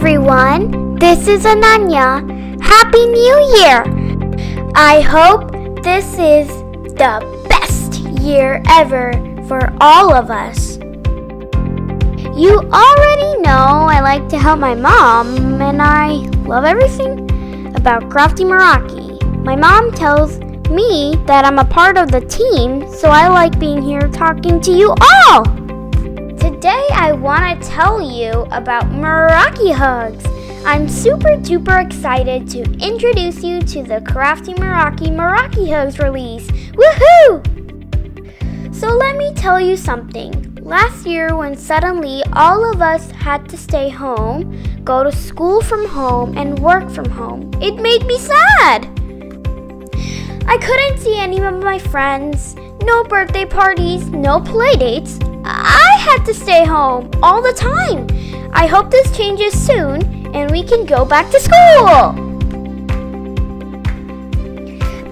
everyone, this is Ananya. Happy New Year! I hope this is the best year ever for all of us. You already know I like to help my mom, and I love everything about Crafty Meraki. My mom tells me that I'm a part of the team, so I like being here talking to you all. Today I want to tell you about MerakiHugs. I'm super duper excited to introduce you to the Crafty MerakiHugs release. Woohoo! So let me tell you something. Last year when suddenly all of us had to stay home, go to school from home, and work from home, it made me sad. I couldn't see any of my friends, no birthday parties, no play dates. I had to stay home all the time. I hope this changes soon and we can go back to school.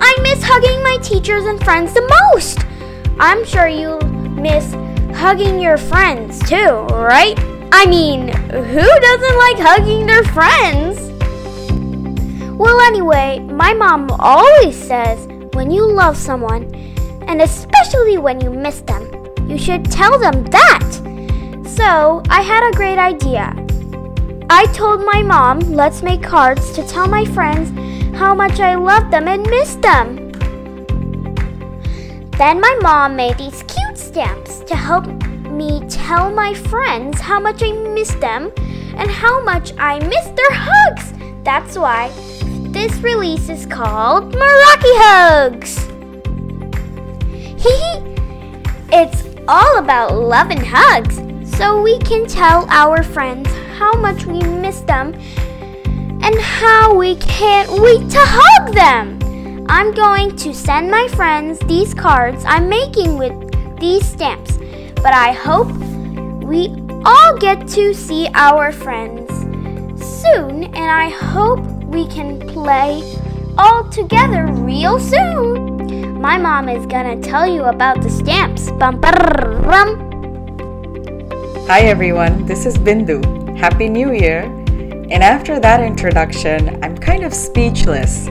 I miss hugging my teachers and friends the most. I'm sure you miss hugging your friends too, right? I mean, who doesn't like hugging their friends? Well, anyway, my mom always says when you love someone, and especially when you miss them, you should tell them that. So I had a great idea. I told my mom, let's make cards to tell my friends how much I love them and miss them. Then my mom made these cute stamps to help me tell my friends how much I miss them and how much I miss their hugs. That's why this release is called MerakiHugs. It's all about love and hugs, so we can tell our friends how much we miss them and how we can't wait to hug them. I'm going to send my friends these cards I'm making with these stamps, but I hope we all get to see our friends soon, and I hope we can play all together real soon. My mom is gonna tell you about the stamps. Hi everyone, this is Bindu. Happy New Year. And after that introduction, I'm kind of speechless.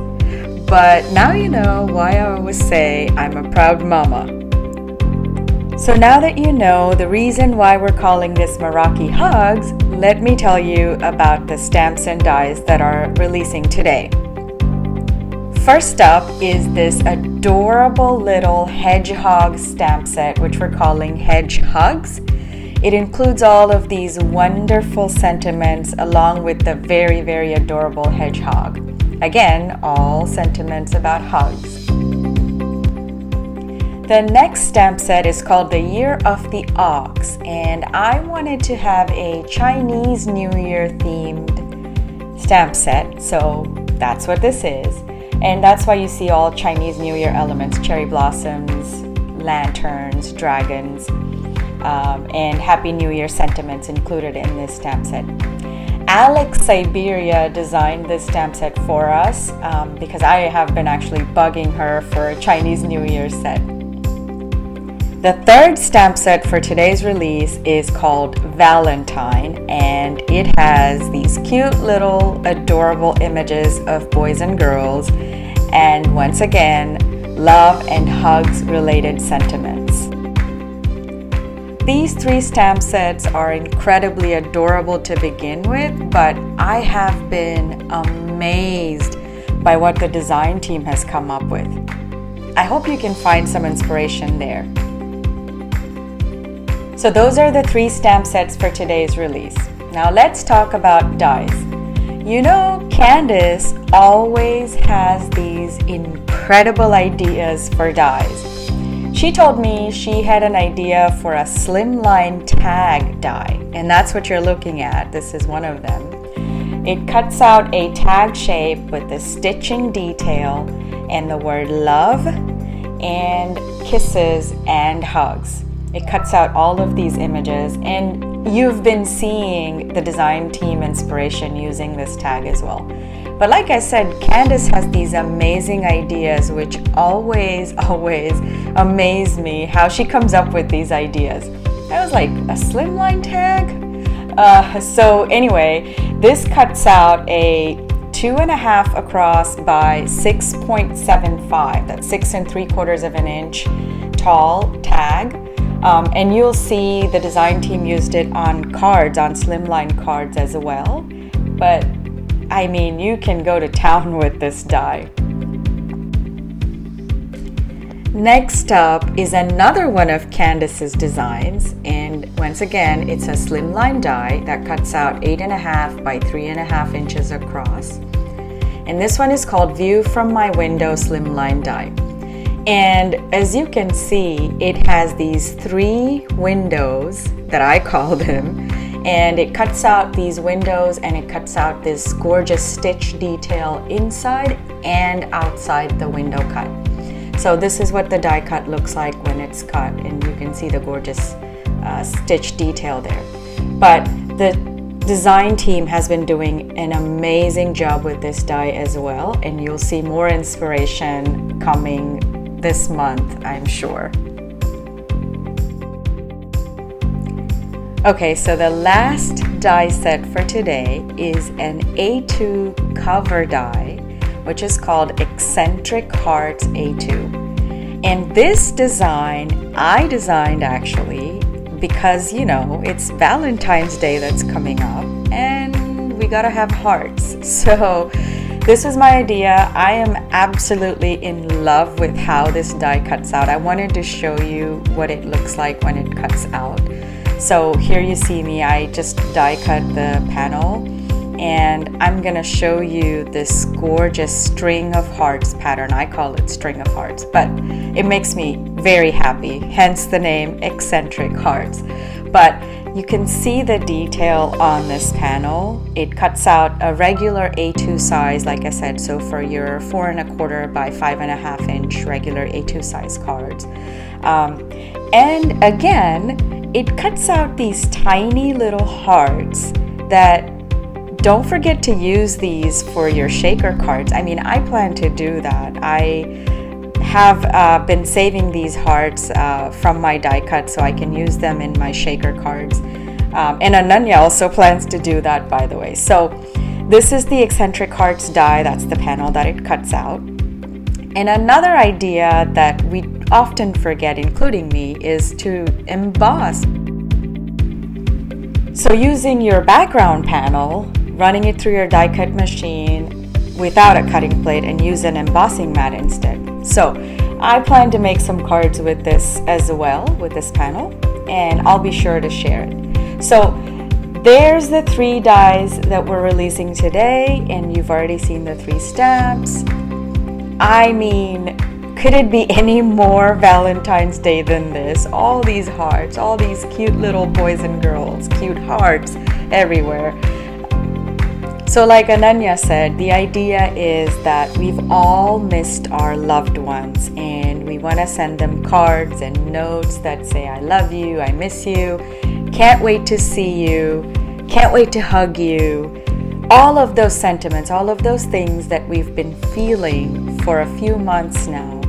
But now you know why I always say I'm a proud mama. So now that you know the reason why we're calling this MerakiHugs, let me tell you about the stamps and dies that are releasing today. First up is this adorable little hedgehog stamp set, which we're calling MerakiHugs. It includes all of these wonderful sentiments along with the very, very adorable hedgehog. Again, all sentiments about hugs. The next stamp set is called the Year of the Ox, and I wanted to have a Chinese New Year themed stamp set, so that's what this is. And that's why you see all Chinese New Year elements, cherry blossoms, lanterns, dragons, and Happy New Year sentiments included in this stamp set. Alex Siberia designed this stamp set for us because I have been actually bugging her for a Chinese New Year set. The third stamp set for today's release is called Valentine, and it has these cute little adorable images of boys and girls, and once again, love and hugs related sentiments. These three stamp sets are incredibly adorable to begin with, but I have been amazed by what the design team has come up with. I hope you can find some inspiration there. So those are the three stamp sets for today's release. Now let's talk about dies. You know, Candace always has these incredible ideas for dies. She told me she had an idea for a slimline tag die, and that's what you're looking at. This is one of them. It cuts out a tag shape with the stitching detail and the word love and kisses and hugs. It cuts out all of these images, and you've been seeing the design team inspiration using this tag as well. But like I said, Candace has these amazing ideas which always amaze me how she comes up with these ideas. I was like, a slimline tag? So anyway, this cuts out a 2.5 across by 6.75. That's 6 3/4 of an inch tall tag. And you'll see the design team used it on cards, on slimline cards as well. But I mean, you can go to town with this die. Next up is another one of Candace's designs, and once again it's a slimline die that cuts out 8.5 by 3.5 inches across. And this one is called View from My Window Slimline Die. And as you can see, it has these 3 windows that I call them, and it cuts out these windows and it cuts out this gorgeous stitch detail inside and outside the window cut. So this is what the die cut looks like when it's cut, and you can see the gorgeous stitch detail there. But the design team has been doing an amazing job with this die as well, and you'll see more inspiration coming this month, I'm sure. Okay, so the last die set for today is an A2 cover die, which is called Eccentric Hearts A2. And this design I designed actually because, you know, it's Valentine's Day that's coming up and we gotta have hearts. So this was my idea. I am absolutely in love with how this die cuts out. I wanted to show you what it looks like when it cuts out. So here you see me, I just die cut the panel. And I'm gonna show you this gorgeous string of hearts pattern. I call it string of hearts, but it makes me very happy, hence the name Eccentric Hearts. But you can see the detail on this panel. It cuts out a regular A2 size, like I said, so for your 4 1/4 by 5.5 inch regular A2 size cards. And again, it cuts out these tiny little hearts that don't forget to use these for your shaker cards. I mean, I plan to do that. I have been saving these hearts from my die cut so I can use them in my shaker cards. And Ananya also plans to do that, by the way. So this is the Eccentric Hearts die. That's the panel that it cuts out. And another idea that we often forget, including me, is to emboss. So using your background panel, running it through your die cut machine without a cutting plate, and use an embossing mat instead. So I plan to make some cards with this as well, with this panel, and I'll be sure to share it. So there's the 3 dies that we're releasing today, and you've already seen the 3 stamps. I mean, could it be any more Valentine's Day than this? All these hearts, all these cute little boys and girls, cute hearts everywhere. So like Ananya said, the idea is that we've all missed our loved ones, and we want to send them cards and notes that say, I love you, I miss you, can't wait to see you, can't wait to hug you. All of those sentiments, all of those things that we've been feeling for a few months now,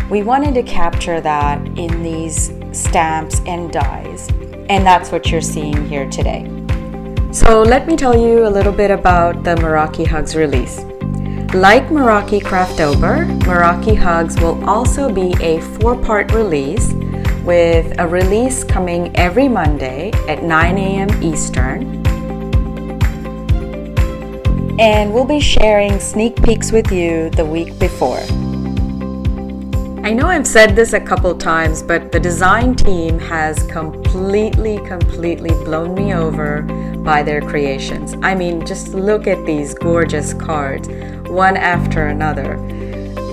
we wanted to capture that in these stamps and dies. And that's what you're seeing here today. So let me tell you a little bit about the MerakiHugs release. Like Meraki Craftober, MerakiHugs will also be a 4-part release, with a release coming every Monday at 9 a.m. Eastern. And we'll be sharing sneak peeks with you the week before. I know I've said this a couple times, but the design team has completely blown me over by their creations. I mean, just look at these gorgeous cards, one after another.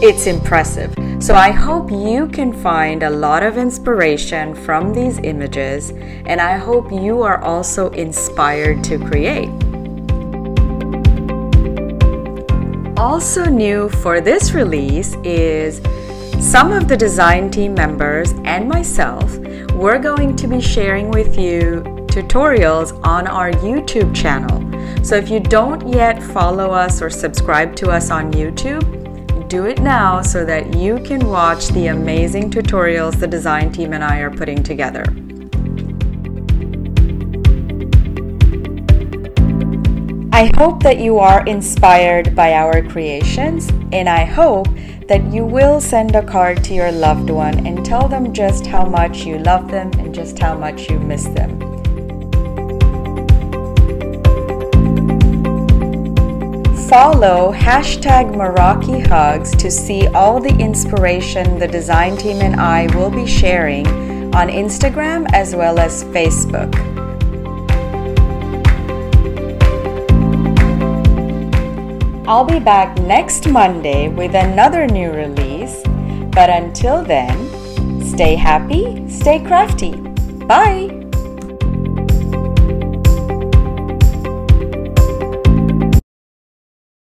It's impressive. So I hope you can find a lot of inspiration from these images, and I hope you are also inspired to create. Also new for this release is some of the design team members and myself, we're going to be sharing with you tutorials on our YouTube channel. So if you don't yet follow us or subscribe to us on YouTube, do it now so that you can watch the amazing tutorials the design team and I are putting together. I hope that you are inspired by our creations, and I hope that you will send a card to your loved one and tell them just how much you love them and just how much you miss them. Follow #MerakiHugs to see all the inspiration the design team and I will be sharing on Instagram as well as Facebook. I'll be back next Monday with another new release, but until then, stay happy, stay crafty. Bye!